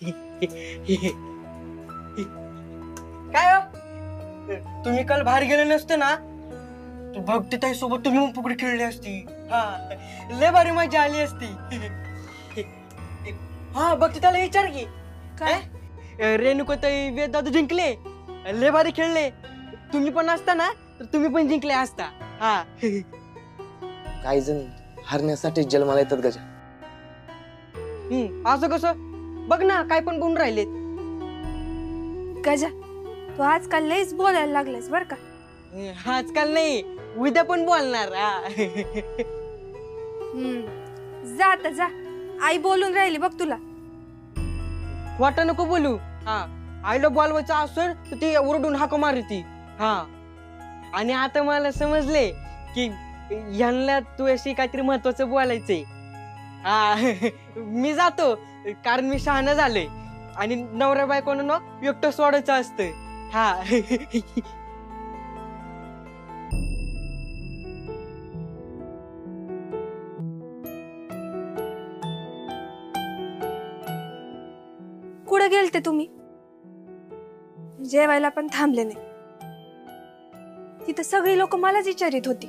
काय हो? तुम्ही काल बाहेर गेले नसते ना, तू भक्ती ताई सोबत तुम्ही फुगडी खेळली असती. हा, लय भारी मजा आली असती. हा, भक्ती ताईला विचार की. काय रेणुकाताई वेद दादा जिंकले, लय भारी खेळले. तुम्ही पण असता ना तर तुम्ही पण जिंकले असता. हा. काही जण हरण्यासाठी जन्माला येतात गजा. असं कसं? बघ ना, काय पण बोलून राहिलेत. गजा, तू आजकाल लयच बोलायला लागलास बर का. आजकाल नाही, उद्या पण बोलणार. जा आता जा, आई बोलून राहिली बघ तुला. वाटा नको बोलू. हा, आईला बोलवायचं असेल तर ती ओरडून हाक मारती. हा, आणि आता मला समजले की ह्यांना तू अशी काहीतरी महत्वाचं बोलायचंय. हा, मी जातो कारण मी शहाणा झाले आणि नवऱ्या बायकोनं एकटं सोडायचं असतं. हा. कुठे गेलते तुम्ही? जेवायला पण थांबले नाही. तिथं सगळी लोक मलाच विचारित होती.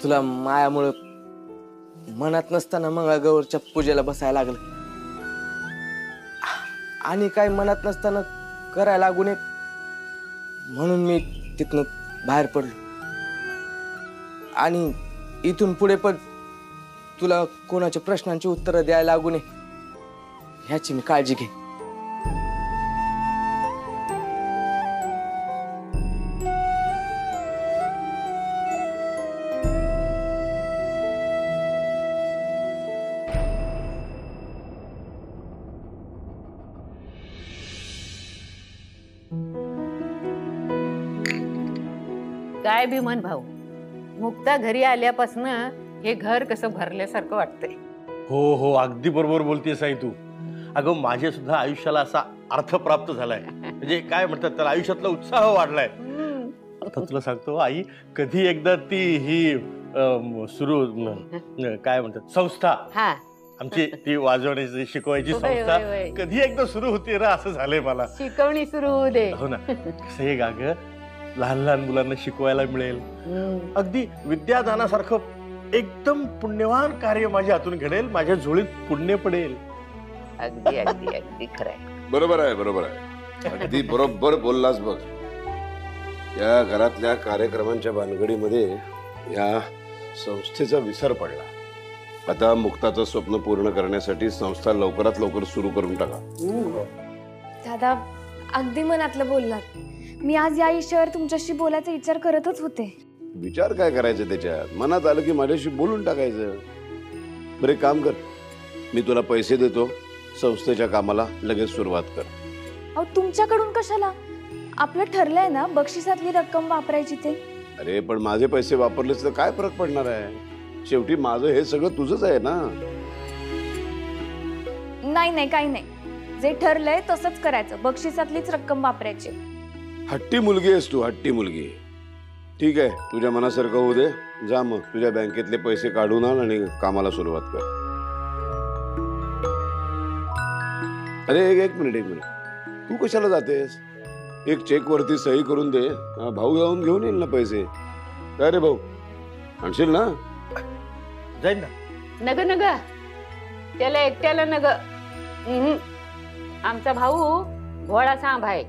तुला मायामुळे मनात नसताना मंगळागौरच्या पूजेला बसायला लागलं, आणि काय मनात नसताना करायला लागू नये म्हणून मी तिथनं बाहेर पडलो. आणि इथून पुढे पण तुला कोणाच्या प्रश्नांची उत्तरं द्यायला लागू नये ह्याची मी काळजी घे. काय भीमन भाऊ, मुक्ता घरी आल्यापासून हे घर कसं भरल्यासारखं वाटतंय. हो हो, अगदी बरोबर बोलतेस आई तू. अगं, माझ्या सुद्धा आयुष्याला असा अर्थ प्राप्त झालाय. म्हणजे काय म्हणतात त्याला, आयुष्यातला उत्साह वाढलाय. आता तुला सांगतो आई, कधी एकदा ती ही सुरू काय म्हणतात संस्था आमची, ती वाजवण्याची शिकवायची संस्था कधी एकदा सुरू होती रा, असं झालंय मला. शिकवणी सुरू होऊ दे. हो ना. कसं हे गाग लहान लहान मुलांना शिकवायला मिळेल. अगदी विद्यादानासारखं एकदम पुण्यवान कार्य माझ्या हातून घडेल, माझ्या झोळीत पुण्य पडेल. अगदी अगदी अगदी खरंय. बरोबर आहे, बरोबर आहे, अगदी बरोबर बोललास बघ. या घरातल्या कार्यक्रमांच्या भानगडीमध्ये या संस्थेचा विसर पडला. आता मुक्ताचं स्वप्न पूर्ण करण्यासाठी संस्था लवकरात लवकर सुरू करून टाका. दादा, अगदी मनातलं बोललात. मी आज या विषयावर तुमच्याशी बोलायचा विचार करतच होते. विचार काय करायचं त्याच्यात, मनात आलं की माझ्याशी बोलून टाकायचं. बरे काम कर, मी तुला पैसे देतो, संस्थेच्या कामाला लगेच सुरुवात कर. अहो, तुमच्याकडून कशाला? आपलं ठरलंय ना बक्षिसातली रक्कम वापरायची ते. अरे पण माझे पैसे वापरलेच तर काय फरक पडणार आहे? शेवटी माझं हे सगळं तुझंच आहे ना. नाही नाही, काही नाही, जे ठरलंय तसंच करायचं. बक्षिसातलीच रक्कम वापरायची. हट्टी मुलगी आहेस तू, हट्टी मुलगी. ठीक आहे, तुझ्या मनासारखं होऊ दे. जा मग तुझ्या बँकेतले पैसे काढून आण आणि कामाला सुरुवात कर. अरे एक मिनिट, एक मिनिट, तू कशाला जातेस? एक चेक वरती सही करून दे, भाऊ जाऊन घेऊन येईल ना पैसे. काय रे भाऊ, आणशील ना? जाईल ना. नग नग, त्याला एकट्याला नग. आमचा भाऊ भोळा सांभ आहे,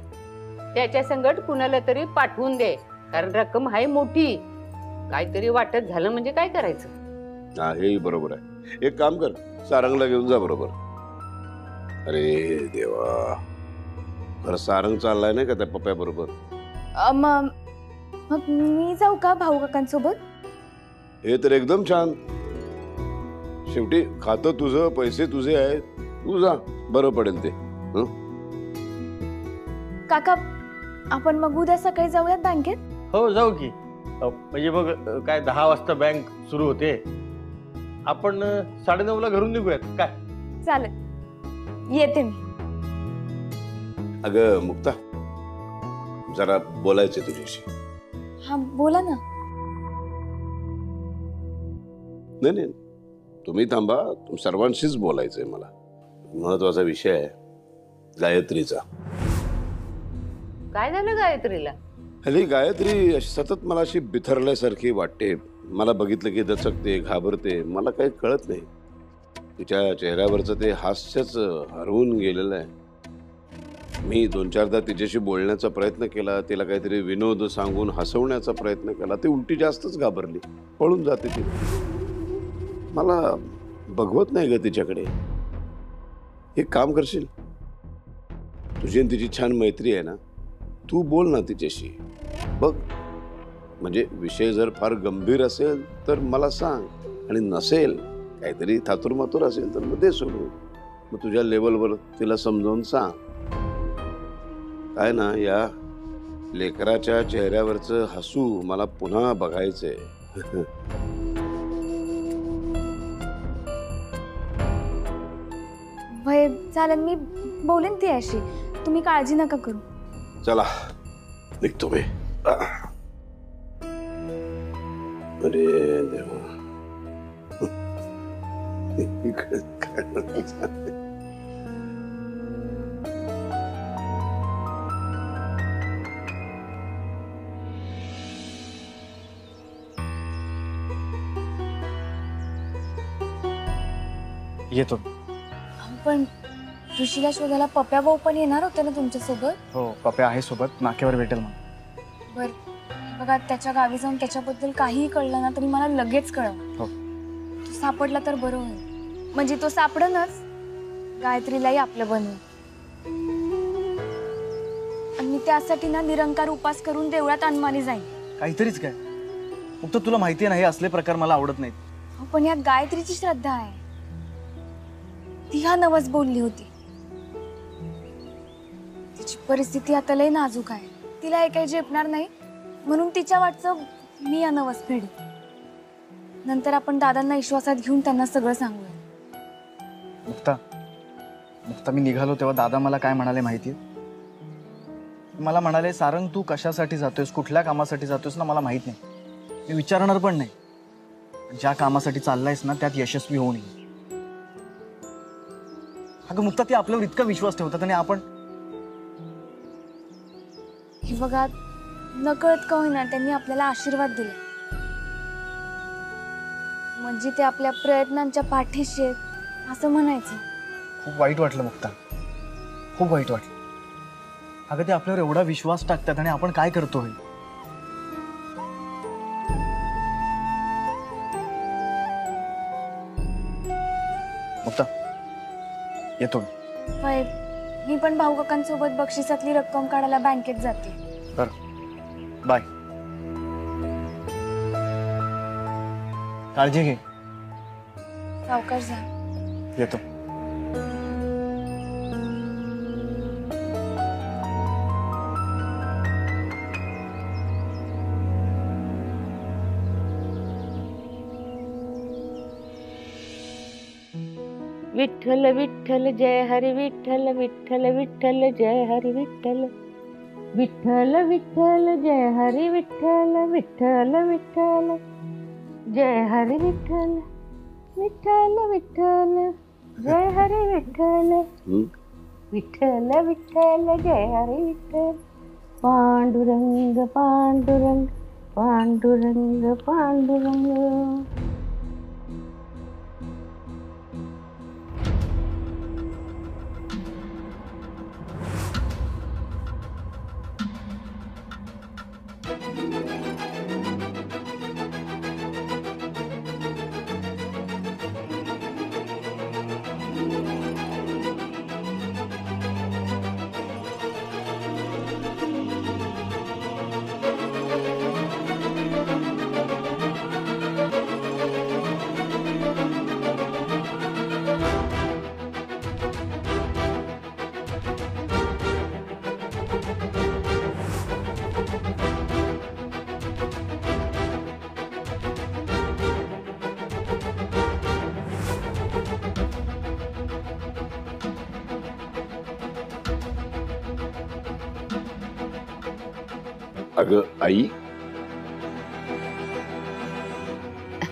त्याच्या संगट कुणाला तरी पाठवून दे, कारण रक्कम आहे मोठी. काहीतरी वाटत झालं म्हणजे काय करायचं? हा, हेही बरोबर आहे. एक काम कर, सारंगला घेऊन जा बरोबर. अरे देवा, खरं सारंग चाललाय नाही का त्या पप्प्या बरोबर? मग मी जाऊ का भाऊ काकांसोबत? हे तर एकदम छान. शेवटी खातं तुझं, पैसे तुझे आहेत, तू जा, बरं पडेल ते. काका, आपण मग उद्या सकाळी जाऊयात बँकेत? हो, जाऊ की. म्हणजे मग काय 10 वाजता बँक सुरू होते, आपण 9:30ला घरून निघूयात काय? चालेल, येते मी. अगं मुक्ता, जरा बोलायचंय तुझ्याशी. हा बोला ना. नाही नाही, तुम्ही थांबा, सर्वांशीच बोलायचंय मला. महत्वाचा विषय आहे गायत्रीचा. काय झालं गायत्रीला? हल्ली गायत्री सतत मला अशी बिथरल्यासारखी वाटते. मला बघितलं की दचकते, घाबरते. मला काही कळत नाही. तिच्या चेहऱ्यावरचं ते हास्यच हरवून गेलेलं आहे. मी 2-4दा तिच्याशी बोलण्याचा प्रयत्न केला, तिला काहीतरी विनोद सांगून हसवण्याचा प्रयत्न केला. ती उलटी जास्तच घाबरली, पळून जाते ती. मला बघवत नाही ग तिच्याकडे. एक काम करशील, तुझी आणि तिची छान मैत्री आहे ना, तू बोल ना तिच्याशी. बघ, म्हणजे विषय जर फार गंभीर असेल तर मला सांग, आणि नसेल काहीतरी थातुरमातुर असेल तर मग दे सोडून. मग तुझ्या लेवलवर तिला समजावून सांग. काय ना, या लेकराच्या चेहऱ्यावरचं हसू मला पुन्हा बघायचंय. भय चालेल, मी बोलेन ती अशी. तुम्ही काळजी नका करू. चला निघतो मी. अरे देवा. येतो. पण ऋषीला शोधायला पप्या भाऊ पण येणार होते ना तुमच्यासोबत? हो, पप्या आहे सोबत, नाक्यावर भेटेल मग. बर बघा, त्याच्या गावी जाऊन त्याच्याबद्दल काहीही कळलं ना तरी मला लगेच कळव. हो. तो सापडला तर बरं होईल. म्हणजे तो सापडणच, गायत्रीलाही आपलं बनवू. आणि मी त्यासाठी ना निरंकार उपास करून देवळात अनमानी जाईन. काहीतरीच काय, फक्त तुला माहिती नाही, हे असले प्रकार मला आवडत नाहीत. हो, पण यात गायत्रीची श्रद्धा आहे. ती हा नवस बोलली होती. तिची परिस्थिती आता लय नाजूक आहे. तिला हे काही झेपणार नाही, म्हणून तिच्या वाटचं मी या नवस फेडी. नंतर आपण दादांना विश्वासात घेऊन त्यांना सगळं सांगूया. मुक्ता, मी निघालो तेव्हा दादा मला काय म्हणाले माहितीये? मला म्हणाले, सारंग तू कशासाठी जातोयस, कुठल्या कामासाठी जातोयस ना मला माहित नाही. मी विचारणार पण नाही. ज्या कामासाठी चाललायस ना त्यात यशस्वी होऊ नये. अगं मुक्ता, ते आपल्यावर इतका विश्वास ठेवतात आणि आपण. हे बघा, नकळत का होईना त्यांनी आपल्याला आशीर्वाद दिले. म्हणजे ते आपल्या प्रयत्नांच्या पाठीशी आहेत असं म्हणायचं. खूप वाईट वाटलं मुक्ता, खूप वाईट वाटलं. अगं ते आपल्यावर एवढा विश्वास टाकतात आणि आपण काय करतोय? मुक्ता, येतो. होय, मी पण भाऊ काकांसोबत बक्षिसातली रक्कम काढायला बँकेत जाते. बरं, बाय. काळजी घे. सावकाश जा. येतो. विठ्ठल विठ्ठल जय हरी विठ्ठल, विठ्ठल विठ्ठल जय हरी विठ्ठल, विठ्ठल विठ्ठल जय हरी विठ्ठल, विठ्ठल विठ्ठल जय हरी विठ्ठल, विठ्ठल विठ्ठल जय हरी विठ्ठल, विठ्ठल विठ्ठल जय हरी विठ्ठल. पांडुरंग पांडुरंग पांडुरंग पांडुरंग. अगं आई,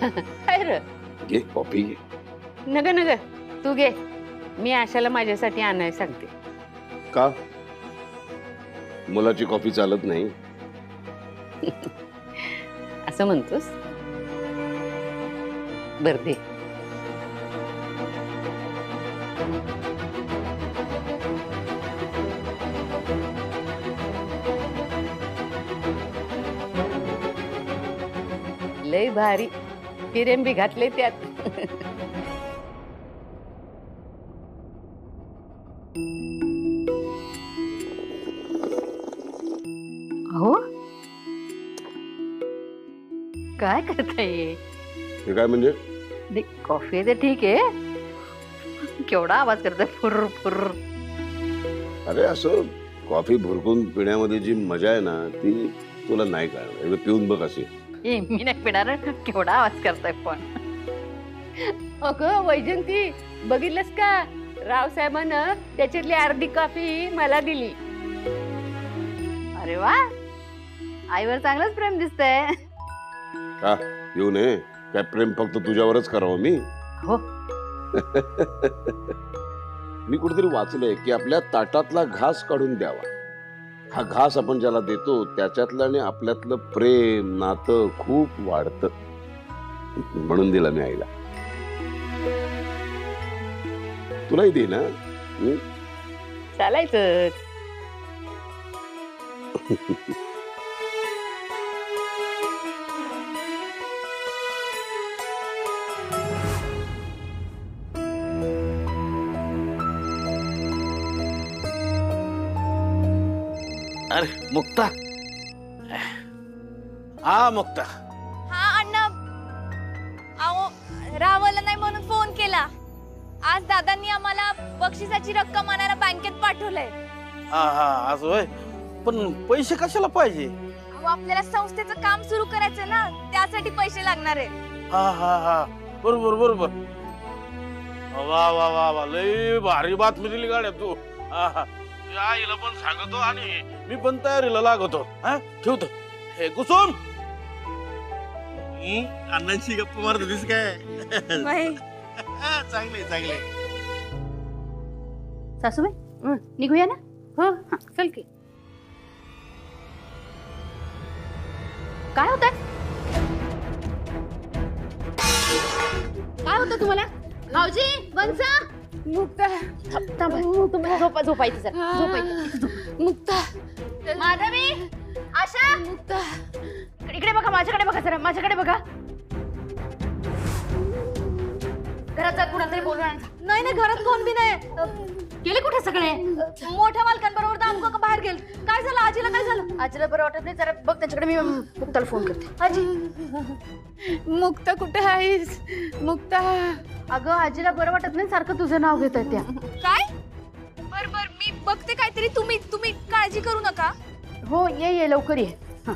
काय र घे कॉफी घे. नग नग तू घे, मी आशाला माझ्यासाठी आणायला सांगते. का मुलाची कॉफी चालत नाही? असं म्हणतोस? बर दे. लय भारी किरेंबी घातले त्यात. हो काय करताय? हे काय म्हणजे? कॉफी आहे तर ठीक आहे, केवढा आवाज करताय फुर फुर. अरे असं कॉफी भुरकून पिण्यामध्ये जी मजा आहे ना ती तुला नाही कळणार. एकदा पिऊन बघ अशी. मी नाही पिणार. केवढा आवाज करताय पण. अगं वैजंती, बघितलंस का रावसाहेबानं त्याच्यातली अर्धी कॉफी मला दिली. अरे वा, आईवर चांगलंच प्रेम दिसतंय. का येऊ नये काय? प्रेम फक्त तुझ्यावरच करावं मी? हो. मी कुठेतरी वाचलंय की आपल्या ताटातला घास काढून द्यावा. हा घास आपण ज्याला देतो त्याच्यातलं आणि आपल्यातलं प्रेम नातं खूप वाढतं. म्हणून दिला मी आईला. तुलाही दे ना. चालायचं. अरे मुक्ता, हा मुक्ता. हा अण्णा, अहो रावाला नाही म्हणून फोन केला. आज दादांनी आम्हाला बक्षिसाची रक्कम आणायला बँकेत पाठवलंय. हा हा असं होय. पण पैसे कशाला पाहिजे? अहो आपल्याला संस्थेचं काम सुरू करायचं ना, त्यासाठी पैसे लागणार आहे. हा हा हा बरोबर बरोबर. वा वा वा वा, लय भारी बातमी दिली गाड्या तू. हा हा, आईला पण सांगतो आणि मी पण तयारीला लागतो. हा ठेवतो. हे कुसुम, अण्णांची गप्पा मारत होतीस काय? चांगले चांगले. सासूबाई निघूया ना? हो चल की. काय होत काय होतं तुम्हाला? भाऊजी, वंसा, मुक्ता, तुम्हाला झोपायचं सर. झोपायचं. मुक्ता, माधवी, आशा, मुक्ता, इकडे बघा, माझ्याकडे बघा जरा, माझ्याकडे बघा. घरात जा, कुणाला तरी बोलून. नाही नाही, घरात कोण बी नाही. गेले कुठे सगळे? मोठ्या मालकांबरोबर दामको बाहेर गेले. काय झालं? आजीला काय झालं? आजीला बरं वाटत नाही. जरा बघ त्याच्याकडे. मी मुक्ताला फोन करते. आजी, मुक्ता कुठे आहेस? मुक्ता, अगं आजीला बरं वाटत नाही, सारखं तुझं नाव घेत आहे त्या. काय? बर बर, मी बघते काहीतरी. तुम्ही काळजी करू नका. हो ये लवकर ये. हा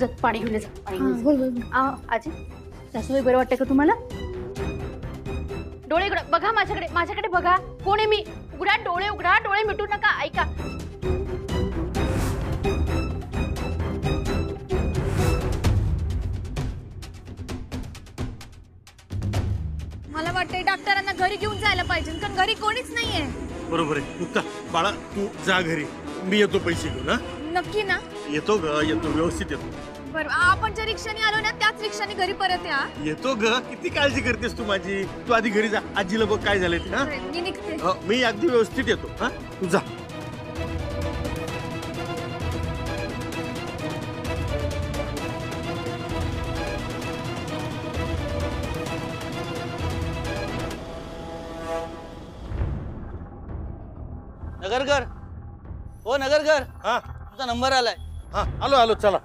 जा, पाणी घेऊन जा. आजी, सासूबाई बरं वाटतं का तुम्हाला? डोळे बघा, माझ्याकडे बघा. कोण आहे मी? उघडा डोळे, उघडा डोळे, मिटू नका. ऐका, मला वाटतंय डॉक्टरांना घरी घेऊन जायला पाहिजे, कारण घरी कोणीच नाहीये. बरोबर आहे मुक्ता. बाळा तू जा घरी, मी येतो पैसे घेऊन. हा नक्की ना? येतो ग, येतो, व्यवस्थित येतो. बरं, आपण ज्या रिक्षाने आलो ना त्याच रिक्षाने घरी परत या. येतो ग. किती काळजी करतेस तू माझी. तू आधी घरी जा, आजीला बघ काय झालंय ते. हा मी निघते. मी अगदी व्यवस्थित येतो. हा तू जा. नगरकर, हो नगरकर, हा तुझा नंबर आलाय. हा आलो आलो, चला.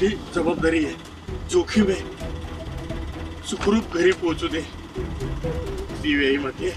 मोठी जबाबदारी आहे, जोखीम आहे. सुखरूप घरी पोहोचू दे ती वेळीमध्ये.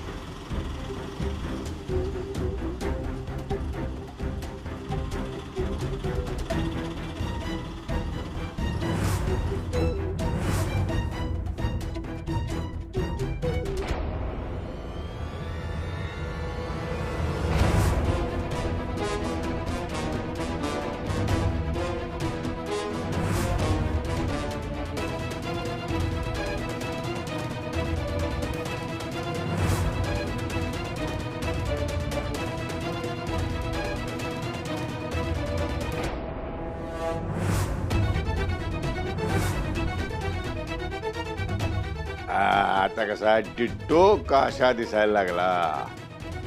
आता कसा डिट्टो काशा दिसायला लागला.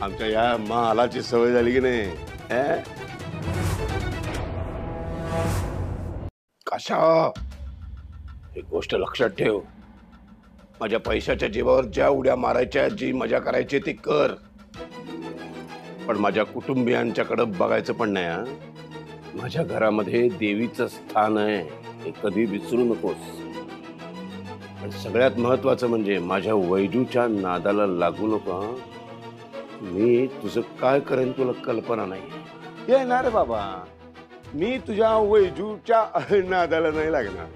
आमच्या या मालाची सवय झाली की नाही. काशा, एक गोष्ट लक्षात ठेव. माझ्या पैशाच्या जीवावर ज्या उड्या मारायच्या, जी मजा करायची ती कर, पण माझ्या कुटुंबियांच्याकडे बघायचं पण नाही. हा, माझ्या घरामध्ये देवीचं स्थान आहे, हे कधी विसरू नकोस. पण सगळ्यात महत्वाचं म्हणजे माझ्या वैजूच्या नादाला लागू नको. मी तुझं काय करेन तुला कल्पना नाही. येणार बाबा, मी तुझ्या वैजूच्या नादाला नाही लागणार.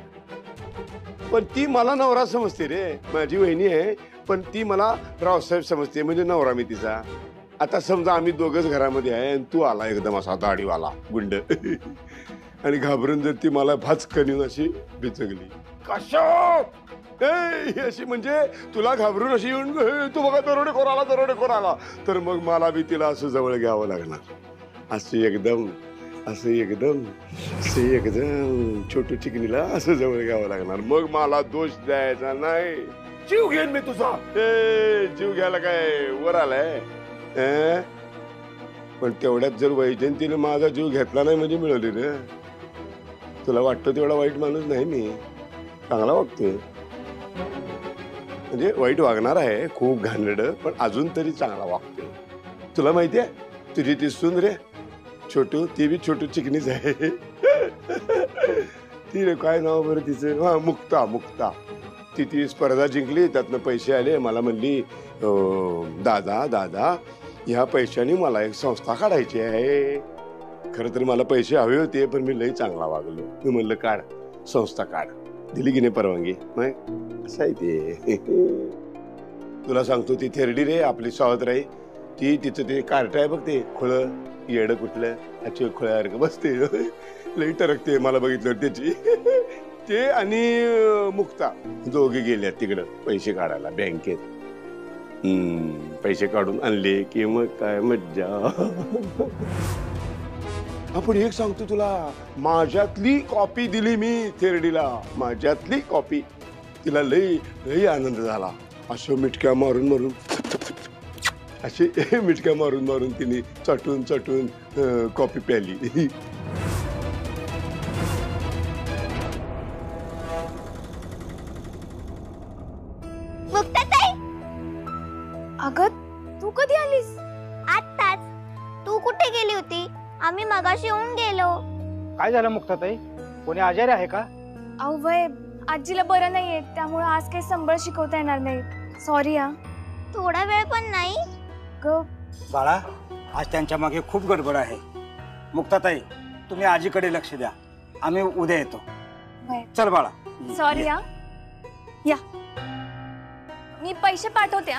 पण ती मला नवरा समजते रे, माझी वहिनी आहे, पण ती मला रावसाहेब समजते, म्हणजे नवरा मी तिचा. आता समजा आम्ही दोघच घरामध्ये आहे आणि तू आला एकदम असा दाढीवाला गुंड आणि घाबरून जर ती मला भाचकन अशी बिचकली, कशा अशी म्हणजे तुला घाबरून अशी येऊन तू बघा दरोडेखोर आला, तर मग मला बी तिला असं जवळ घ्यावं लागणार. असे एकदम छोटू चिकनीला असं जवळ घ्यावं लागणार. मग मला दोष द्यायचा नाही. जीव घेईन मी तुझा. जीव घ्यायला काय वर आलाय. पण तेवढ्यात जर वैजयंतीने माझा जीव घेतला नाही म्हणजे मिळवली रे. तुला वाटतं तेवढा वाईट माणूस नाही मी, चांगला वागतोय. म्हणजे वाईट वागणार आहे, खूप घाणेरड, पण अजून तरी चांगला वागतोय. तुला माहितीये तुझी ती सून रे छोटू, ती बी छोटू चिकनीच आहे. ती काय नाव बरं तिचं, हा मुक्ता. ती स्पर्धा जिंकली, त्यातनं पैसे आले. मला म्हणली दादा ह्या पैशाने मला एक संस्था काढायची आहे. खरं तर मला पैसे हवे होते, पण मी लई चांगला वागलो. मी म्हणलं काढ, संस्था काढ. दिली की नाही परवानगी. मग असं आहे ते. तुला सांगतो ती थेरडी रे आपली सावत्राई, ती तिचं ते कार्ट आहे बघ, ते खुळ येड कुठलं ह्याची खुळ्यासारखं बसते, लई टरकते मला बघितलं त्याची. ते आणि मुक्ता दोघे गेल्यात तिकडं पैसे काढायला बँकेत. पैसे काढून आणले की मग काय मज्जा. आपण एक सांगतो तुला, माझ्यातली कॉपी दिली मी थेरडीला, माझ्यातली कॉपी. तिला लई आनंद झाला. असं मिटक्या मारून अशी मिटक्या मारून तिने चटून कॉपी प्याली. अगं तू कधी आलीस? आत्ताच. तू कुठे गेली होती? आम्ही मगाशी येऊन गेलो. काय झालं मुक्ताताई? कोणी आजारी आहे का? अहो वय, आजीला बरं नाहीये, त्यामुळे आज काही संबळ शिकवता येणार नाही. सॉरी. थोडा वेळ पण नाही ग. बाळा, आज त्यांच्या मागे खूप गडबड आहे. मुक्ताताई, तुम्ही आजीकडे लक्ष द्या, आम्ही उद्या येतो. चल बाळा. सॉरी. या मी पैसे पाठवते.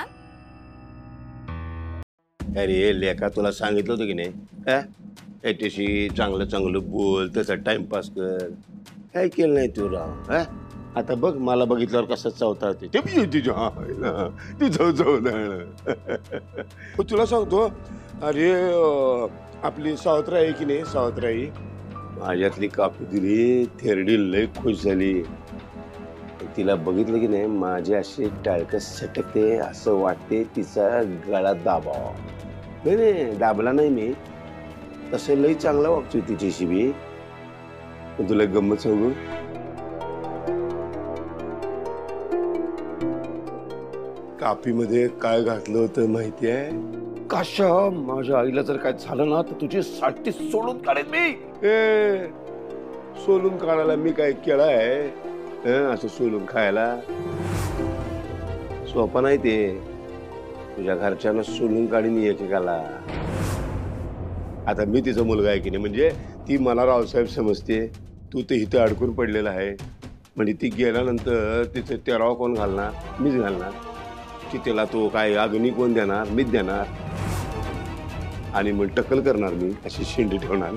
अरे लेका, तुला सांगितलं होतं की नाही, याच्याशी चांगलं बोल, त्याचा टाइमपास कर. काय केलं नाही तू राव. आता बघ मला बघितल्यावर कसं चावता तुला सांगतो. अरे आपली सावत्राई आहे की नाही, सावत्राई माझ्यातली कापी दिली. थेरडी लय खुश झाली. तिला बघितलं की नाही, माझे असे टाळकं सटकते, असं वाटते तिचा गळा दाबावा. नाही दाबला नाही मी, तसं लई चांगला वागतोय तिच्याशी मी. तुला गंमत सांगू, कापीमध्ये काय घातलं होतं माहिती आहे? कशा माझ्या आईला जर काय झालं ना तर तुझी साठी सोडून काढेन मी. सोलून काढायला मी काय केळं आहे हं, असं सोलून खायला सोपं नाही ते. तुझ्या घरच्यांना सोलून काढीन एकेकाला. आता मी तिचा मुलगा आहे की नाही, म्हणजे ती मला रावसाहेब समजते. तू तर इथं अडकून पडलेला आहे, म्हणजे ती गेल्यानंतर तिचं तेरावा कोण घालणार? मीच घालणार. की तिला तो काय अग्नी कोण देणार? मीच देणार. आणि मग टक्कल करणार मी, अशी शेंडी ठेवणार.